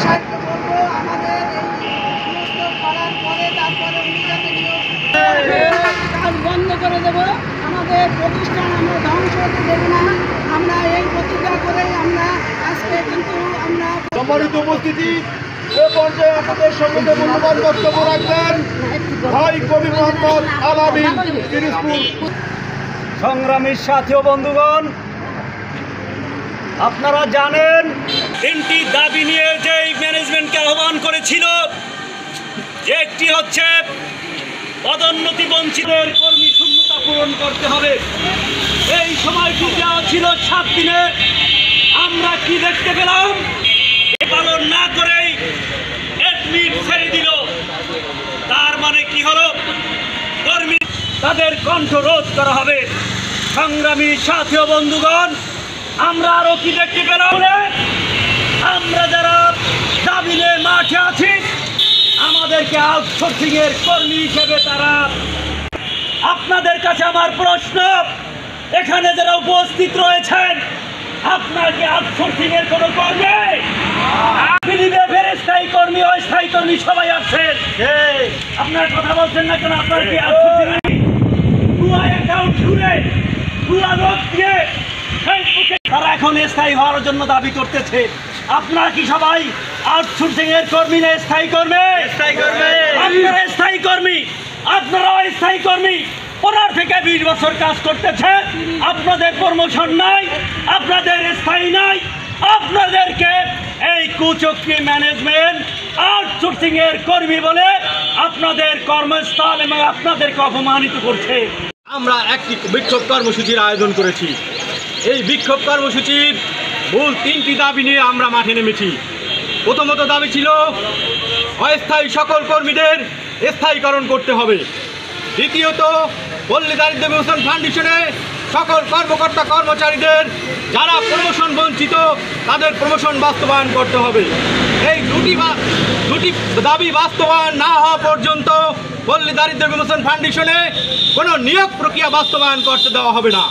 সাহেবকে বলবো আমাদের এই সমস্ত করার পরে তারপরে উনি যাতে কাজ বন্ধ করে দেব, আমাদের প্রতিষ্ঠান আমরা ধ্বংস হতে দেব না। আমরা এই প্রতিজ্ঞা করে আমরা আজকে কিন্তু আমরা সম্মানিত উপস্থিতি, এ পর্যায়ে আপনাদের সম্মুখে মূল্যবান বক্তব্য রাখবেন ভাই কবি মোহাম্মদ আলামিন পিরোজপুর। সংগ্রামীর সাথী ও বন্ধুগণ, আপনারা জানেন তিনটি দাবি নিয়ে যে ম্যানেজমেন্টকে আহ্বান করেছিল, যে একটি হচ্ছে পদোন্নতি বঞ্চিতের কর্মী শূন্যতা পূরণ করতে হবে। এই সময়টি দেওয়া ছিল 7 দিনে। আমরা কি দেখতে পেলাম? পালন না করেই এডমিট ছেড়ে দিল। তার মানে কি হলো? কর্মী তাদের কণ্ঠ রোধ করা হবে। সংগ্রামী সাথী ও বন্ধুগণ, আমরা আরো কি দেখতে পেলাম? আমরা যারা দাবি নিয়ে মাঠে আছি, আমাদেরকে আউটসোর্সিং এর কর্মী হিসেবে তারা। আপনাদের কাছে আমার প্রশ্ন, এখানে যারা উপস্থিত রয়েছেন, আপনার কি আউটসোর্সিং এর কোনো কর্মী? স্থায়ী কর্মী, অস্থায়ী কর্মী সবাই আছেন। আপনার কথা বলছেন না কেন? আপনার কি অ্যাকাউন্ট খুলে তারা এখন স্থায়ী হওয়ার জন্য দাবি করতেছে। আপনারা কি সবাই আউটসোর্সিং এর কর্মী না স্থায়ী কর্মী? আপনারা স্থায়ী কর্মী, আপনারাও স্থায়ী কর্মী। 15 থেকে 20 বছর কাজ করতেছে, আপনাদের প্রমোশন নাই, আপনাদের স্থায়ী নাই। আপনাদেরকে এই কুচক্রী ম্যানেজমেন্ট আউটসোর্সিং এর কর্মী বলে আপনাদের কর্মস্থল এবং আপনাদেরকে অপমানিত করছে। আমরা একটি বিক্ষোভ কর্মসূচির আয়োজন করেছি। এই বিক্ষোভ কর্মসূচির মূল 3টি দাবি নিয়ে আমরা মাঠে নেমেছি। প্রথমত দাবি ছিল অস্থায়ী সকল কর্মীদের স্থায়ীকরণ করতে হবে। দ্বিতীয়ত পল্লী দারিদ্র্য বিমোচন ফাউন্ডেশনে সকল কর্মকর্তা কর্মচারীদের যারা প্রমোশন বঞ্চিত তাদের প্রমোশন বাস্তবায়ন করতে হবে। এই দুটি দাবি বাস্তবায়ন না হওয়া পর্যন্ত পল্লী দারিদ্র্য বিমোচন ফাউন্ডেশনে কোনো নিয়োগ প্রক্রিয়া বাস্তবায়ন করতে দেওয়া হবে না।